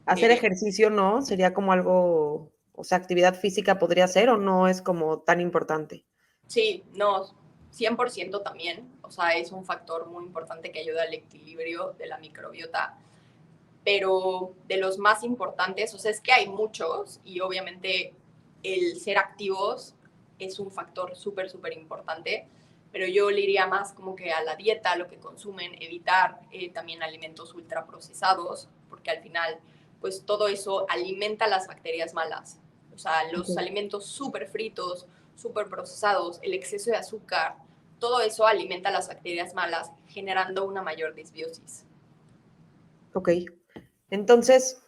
Speaker 1: Hacer
Speaker 2: Eh,
Speaker 1: ejercicio, ¿no? Sería como algo, o sea, actividad física podría ser o no es como tan importante.
Speaker 2: Sí, no, 100% también. O sea, es un factor muy importante que ayuda al equilibrio de la microbiota. Pero de los más importantes, o sea, es que hay muchos y obviamente el ser activos es un factor súper, súper importante, pero yo le iría más como que a la dieta, a lo que consumen, evitar también alimentos ultraprocesados, porque al final, pues todo eso alimenta las bacterias malas. O sea, los
Speaker 1: Ok.
Speaker 2: alimentos súper fritos, súper procesados, el exceso de azúcar, todo eso alimenta las bacterias malas, generando una mayor disbiosis.
Speaker 1: Ok. Entonces,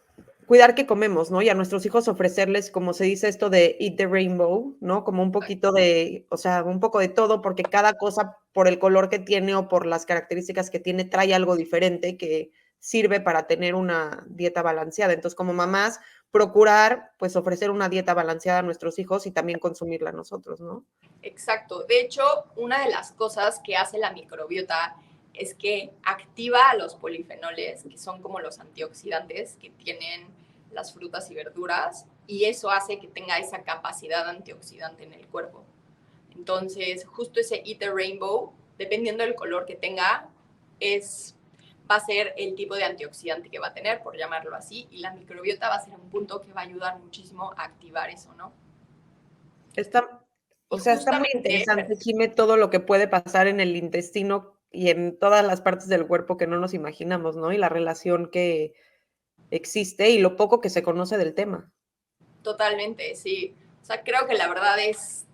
Speaker 1: cuidar qué comemos, ¿no? Y a nuestros hijos ofrecerles, como se dice esto de eat the rainbow, ¿no? Como un poquito de, o sea, un poco de todo, porque cada cosa, por el color que tiene o por las características que tiene, trae algo diferente que sirve para tener una dieta balanceada. Entonces, como mamás, procurar, pues, ofrecer una dieta balanceada a nuestros hijos y también consumirla nosotros, ¿no?
Speaker 2: Exacto. De hecho, una de las cosas que hace la microbiota es que activa a los polifenoles, que son como los antioxidantes que tienen las frutas y verduras, y eso hace que tenga esa capacidad antioxidante en el cuerpo. Entonces, justo ese Eat the Rainbow, dependiendo del color que tenga, va a ser el tipo de antioxidante que va a tener, por llamarlo así, y la microbiota va a ser un punto que va a ayudar muchísimo a activar eso, ¿no?
Speaker 1: Está,
Speaker 2: Y
Speaker 1: o sea, está muy
Speaker 2: justamente,
Speaker 1: interesante, Jime, todo lo que puede pasar en el intestino y en todas las partes del cuerpo que no nos imaginamos, ¿no? Y la relación que existe y lo poco que se conoce del tema.
Speaker 2: totalmente, sí. O sea, creo que la verdad es,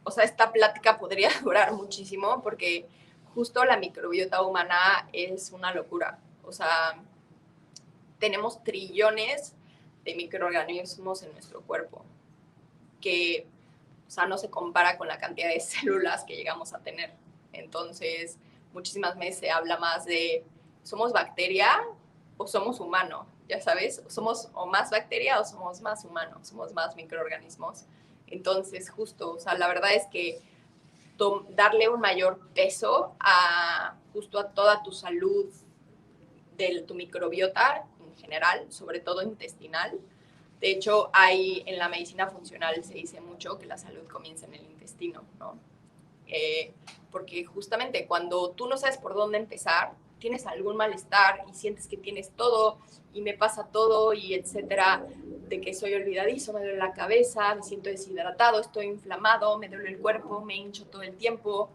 Speaker 2: o sea, esta plática podría durar muchísimo porque justo la microbiota humana es una locura. O sea, tenemos trillones de microorganismos en nuestro cuerpo que, o sea, no se compara con la cantidad de células que llegamos a tener. Entonces, muchísimas veces se habla más de, ¿somos bacteria o somos humano? Ya sabes, somos o más bacteria o somos más humanos, somos más microorganismos. Entonces, justo, o sea, la verdad es que darle un mayor peso a justo a toda tu salud de tu microbiota en general, sobre todo intestinal. De hecho, hay en la medicina funcional se dice mucho que la salud comienza en el intestino, ¿no? Porque justamente cuando tú no sabes por dónde empezar, tienes algún malestar y sientes que tienes todo y me pasa todo y etcétera, de que soy olvidadizo, me duele la cabeza, me siento deshidratado, estoy inflamado, me duele el cuerpo, me hincho todo el tiempo.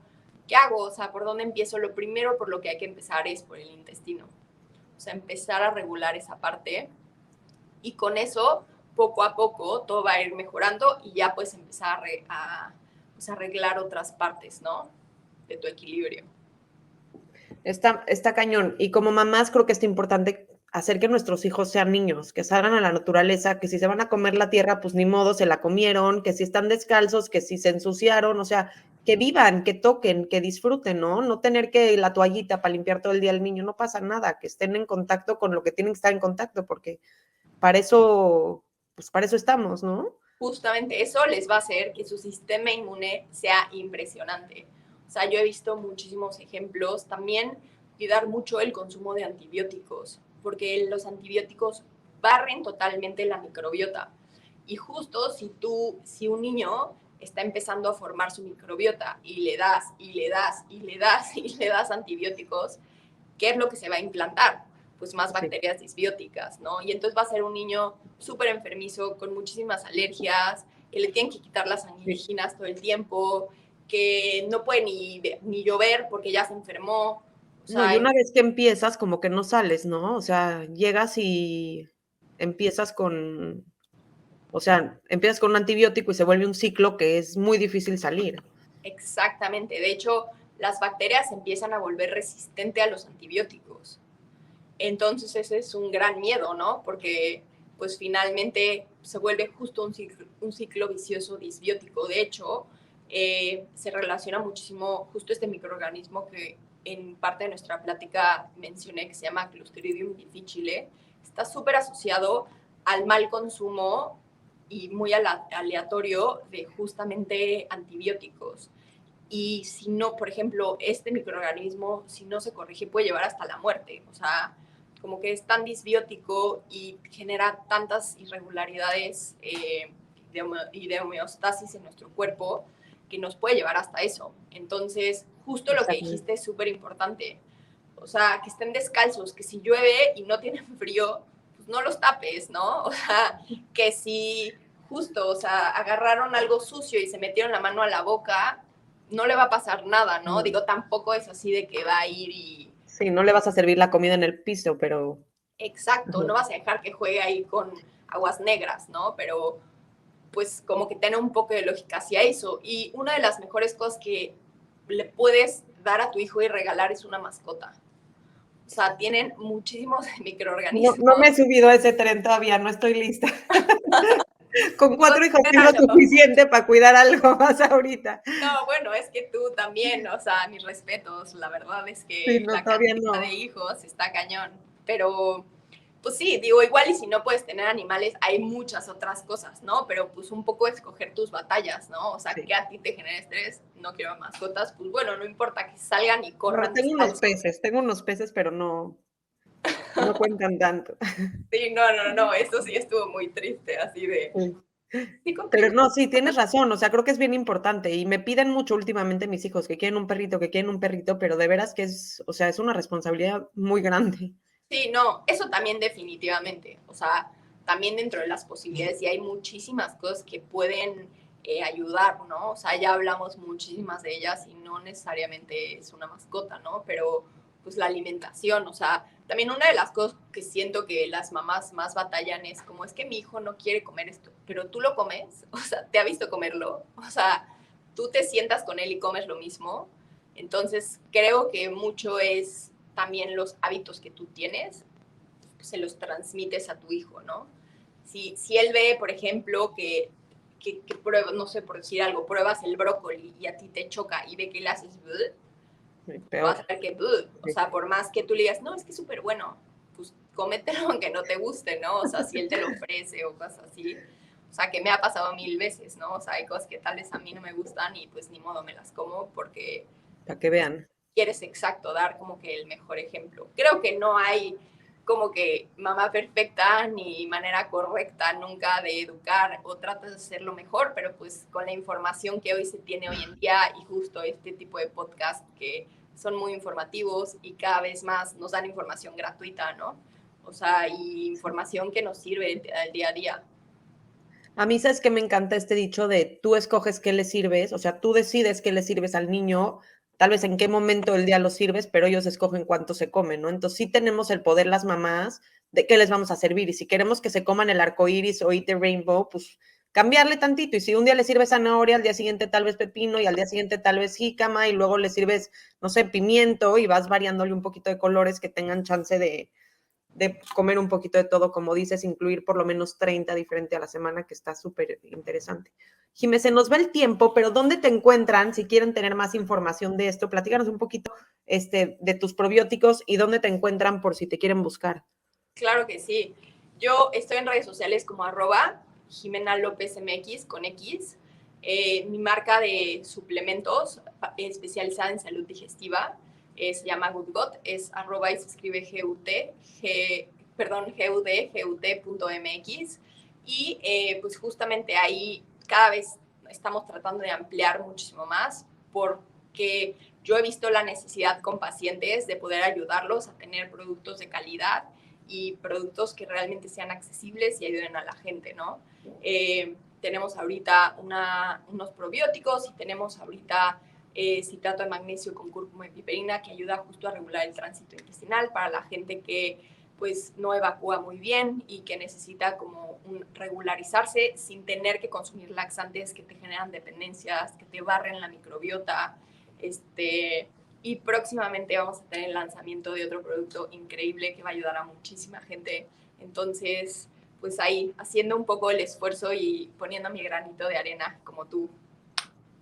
Speaker 2: ¿Qué hago? O sea, ¿por dónde empiezo? Lo primero por lo que hay que empezar es por el intestino. O sea, empezar a regular esa parte y con eso, poco a poco, todo va a ir mejorando y ya puedes empezar pues, arreglar otras partes, ¿no? De tu equilibrio.
Speaker 1: Está cañón. Y como mamás creo que es importante hacer que nuestros hijos sean niños, que salgan a la naturaleza, que si se van a comer la tierra, pues ni modo, se la comieron, que si están descalzos, que si se ensuciaron, o sea, que vivan, que toquen, que disfruten, ¿no? No tener que la toallita para limpiar todo el día al niño, no pasa nada, que estén en contacto con lo que tienen que estar en contacto, porque para eso, pues para eso estamos, ¿no?
Speaker 2: Justamente eso les va a hacer que su sistema inmune sea impresionante. O sea, yo he visto muchísimos ejemplos. También cuidar mucho el consumo de antibióticos, porque los antibióticos barren totalmente la microbiota. Y justo si un niño está empezando a formar su microbiota y le das, y le das, y le das, y le das antibióticos, ¿qué es lo que se va a implantar? Pues más
Speaker 1: Sí.
Speaker 2: bacterias disbióticas, ¿no? Y entonces va a ser un niño súper enfermizo, con muchísimas alergias, que le tienen que quitar las
Speaker 1: Sí.
Speaker 2: anginas todo el tiempo, que no puede ni llover porque ya se enfermó. O
Speaker 1: No,
Speaker 2: sea,
Speaker 1: y una vez que empiezas, como que no sales, ¿no? O sea, llegas y empiezas con, o sea, empiezas con un antibiótico y se vuelve un ciclo que es muy difícil salir.
Speaker 2: exactamente. De hecho, las bacterias empiezan a volver resistente a los antibióticos. Entonces ese es un gran miedo, ¿no? Porque pues finalmente se vuelve justo un ciclo vicioso disbiótico. De hecho, se relaciona muchísimo justo este microorganismo que en parte de nuestra plática mencioné que se llama Clostridium difficile. Está súper asociado al mal consumo y muy aleatorio de justamente antibióticos. Y si no, por ejemplo, este microorganismo, si no se corrige, puede llevar hasta la muerte. O sea, como que es tan disbiótico y genera tantas irregularidades y de homeostasis en nuestro cuerpo que nos puede llevar hasta eso. Entonces, justo lo que dijiste es súper importante. O sea, que estén descalzos, que si llueve y no tienen frío, pues no los tapes, ¿no? O sea, que si justo, o sea, agarraron algo sucio y se metieron la mano a la boca, no le va a pasar nada, ¿no? Digo, tampoco es así de que va a ir y...
Speaker 1: Sí, no le vas a servir la comida en el piso, pero...
Speaker 2: Exacto, no vas a dejar que juegue ahí con aguas negras, ¿no? Pero pues como que tiene un poco de lógica hacia eso. Y una de las mejores cosas que le puedes dar a tu hijo y regalar es una mascota. O sea, tienen muchísimos microorganismos.
Speaker 1: No me he subido a ese tren todavía, no estoy lista. Con 4 hijos
Speaker 2: Claro.
Speaker 1: es lo suficiente para cuidar algo más ahorita.
Speaker 2: No, bueno, es que tú también, o sea, mis respetos, la verdad es que
Speaker 1: Sí, no,
Speaker 2: la
Speaker 1: todavía
Speaker 2: cantidad
Speaker 1: no.
Speaker 2: de hijos está cañón, pero pues sí, digo, igual y si no puedes tener animales, hay muchas otras cosas, ¿no? Pero pues un poco escoger tus batallas, ¿no? O sea,
Speaker 1: Sí.
Speaker 2: que a ti te genera estrés, no quiero mascotas, pues bueno, no importa que salgan y corran.
Speaker 1: No, tengo unos peces, pero no cuentan tanto.
Speaker 2: Sí, no, eso sí estuvo muy triste, así de...
Speaker 1: Sí.
Speaker 2: Sí,
Speaker 1: Pero no, sí, tienes razón, o sea, creo que es bien importante y me piden mucho últimamente mis hijos que quieren un perrito, pero de veras que es, o sea, es una responsabilidad muy grande.
Speaker 2: Sí, no, eso también definitivamente. O sea, también dentro de las posibilidades y hay muchísimas cosas que pueden ayudar, ¿no? O sea, ya hablamos muchísimas de ellas y no necesariamente es una mascota, ¿no? Pero pues la alimentación, o sea, también una de las cosas que siento que las mamás más batallan es como es que mi hijo no quiere comer esto, pero tú lo comes, o sea, te ha visto comerlo, o sea, tú te sientas con él y comes lo mismo. Entonces, creo que mucho es también los hábitos que tú tienes, se los transmites a tu hijo, ¿no? Si él ve, por ejemplo, que prueba, no sé, por decir algo, pruebas el brócoli y a ti te choca y ve que le haces, vas a ver que, o sea, por más que tú le digas, no, es que es súper bueno, pues cómetelo aunque no te guste, ¿no? O sea, si él te lo ofrece o cosas así. O sea, que me ha pasado 1000 veces, ¿no? O sea, hay cosas que tal vez a mí no me gustan y pues ni modo me las como porque...
Speaker 1: Para que vean.
Speaker 2: Quieres exacto dar como que el mejor ejemplo. Creo que no hay como que mamá perfecta ni manera correcta nunca de educar o tratas de hacerlo mejor, pero pues con la información que hoy se tiene hoy en día y justo este tipo de podcast que son muy informativos y cada vez más nos dan información gratuita, ¿no? O sea, y información que nos sirve al día a día.
Speaker 1: A mí, ¿sabes qué? Me encanta este dicho de tú escoges qué le sirves, o sea, tú decides qué le sirves al niño, tal vez en qué momento del día lo sirves, pero ellos escogen cuánto se comen, ¿no? Entonces sí tenemos el poder las mamás de qué les vamos a servir y si queremos que se coman el arco iris o eat the rainbow, pues cambiarle tantito y si un día le sirves zanahoria, al día siguiente tal vez pepino y al día siguiente tal vez jícama y luego le sirves, no sé, pimiento y vas variándole un poquito de colores que tengan chance de comer un poquito de todo, como dices, incluir por lo menos 30 diferente a la semana, que está súper interesante. Jimé, se nos va el tiempo, pero ¿dónde te encuentran si quieren tener más información de esto? Platícanos un poquito de tus probióticos y dónde te encuentran por si te quieren buscar.
Speaker 2: Claro que sí. Yo estoy en redes sociales como @Jimena López MX con X. Mi marca de suplementos especializada en salud digestiva se llama Good Gut, es @ y se escribe GUD.mx. Y pues justamente ahí cada vez estamos tratando de ampliar muchísimo más porque yo he visto la necesidad con pacientes de poder ayudarlos a tener productos de calidad y productos que realmente sean accesibles y ayuden a la gente, ¿no? Tenemos ahorita unos probióticos y tenemos ahorita citrato de magnesio con cúrcuma y piperina que ayuda justo a regular el tránsito intestinal para la gente que pues no evacúa muy bien y que necesita como regularizarse sin tener que consumir laxantes que te generan dependencias, que te barren la microbiota. Y próximamente vamos a tener el lanzamiento de otro producto increíble que va a ayudar a muchísima gente. Entonces, pues ahí, haciendo un poco el esfuerzo y poniendo mi granito de arena como tú.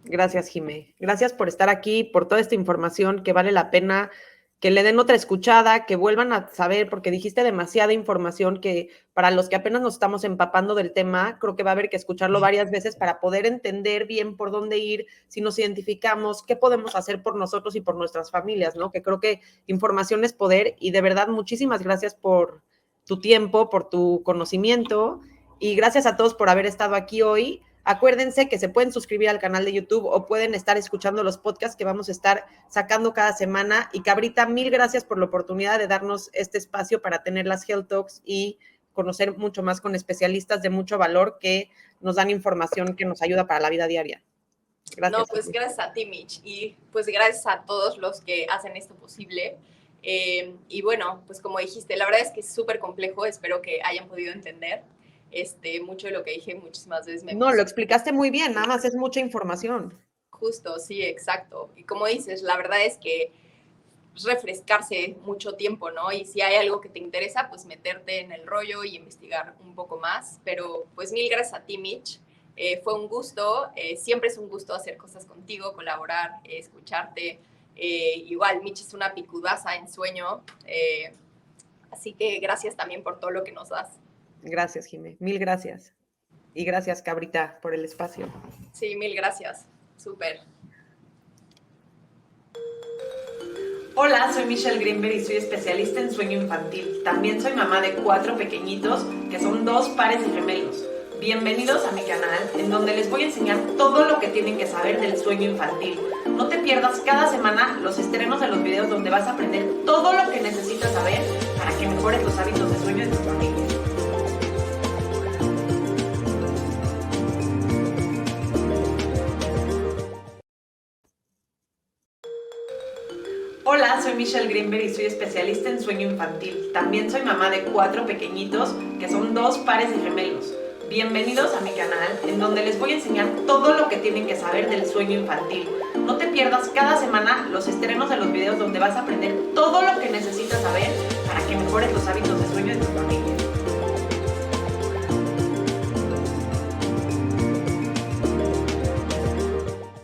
Speaker 1: Gracias, Jimé. Gracias por estar aquí, por toda esta información que vale la pena que le den otra escuchada, que vuelvan a saber, porque dijiste demasiada información que para los que apenas nos estamos empapando del tema, creo que va a haber que escucharlo varias veces para poder entender bien por dónde ir, si nos identificamos, qué podemos hacer por nosotros y por nuestras familias, ¿no? Que creo que información es poder y de verdad muchísimas gracias por tu tiempo, por tu conocimiento y gracias a todos por haber estado aquí hoy. Acuérdense que se pueden suscribir al canal de YouTube o pueden estar escuchando los podcasts que vamos a estar sacando cada semana. Y Cabrita, mil gracias por la oportunidad de darnos este espacio para tener las Health Talks y conocer mucho más con especialistas de mucho valor que nos dan información que nos ayuda para la vida diaria. Gracias.
Speaker 2: No, pues gracias a ti, Mitch, y pues gracias a todos los que hacen esto posible. Y bueno, pues como dijiste, la verdad es que es súper complejo, espero que hayan podido entender mucho de lo que dije muchísimas veces.
Speaker 1: No, lo explicaste muy bien, nada más es mucha información.
Speaker 2: Justo, sí, exacto. Y como dices, la verdad es que refrescarse mucho tiempo, ¿no? Y si hay algo que te interesa, pues meterte en el rollo y investigar un poco más. Pero pues mil gracias a ti, Mitch. Fue un gusto, siempre es un gusto hacer cosas contigo, colaborar, escucharte. Igual, Mitch es una picudaza en sueño, así que gracias también por todo lo que nos das.
Speaker 1: Gracias, Jimé, mil gracias. Y gracias, Cabrita, por el espacio.
Speaker 2: Sí, mil gracias, súper.
Speaker 1: Hola, soy Michelle Greenberg y soy especialista en sueño infantil. También soy mamá de 4 pequeñitos, que son 2 pares de gemelos. Bienvenidos a mi canal, en donde les voy a enseñar todo lo que tienen que saber del sueño infantil. No te pierdas cada semana los estrenos de los videos donde vas a aprender todo lo que necesitas saber para que mejores los hábitos de sueño de tu familia. Hola, soy Michelle Greenberg y soy especialista en sueño infantil. También soy mamá de 4 pequeñitos, que son 2 pares de gemelos. Bienvenidos a mi canal, en donde les voy a enseñar todo lo que tienen que saber del sueño infantil. No te pierdas cada semana los estrenos de los videos donde vas a aprender todo lo que necesitas saber para que mejores los hábitos de sueño de tu familia.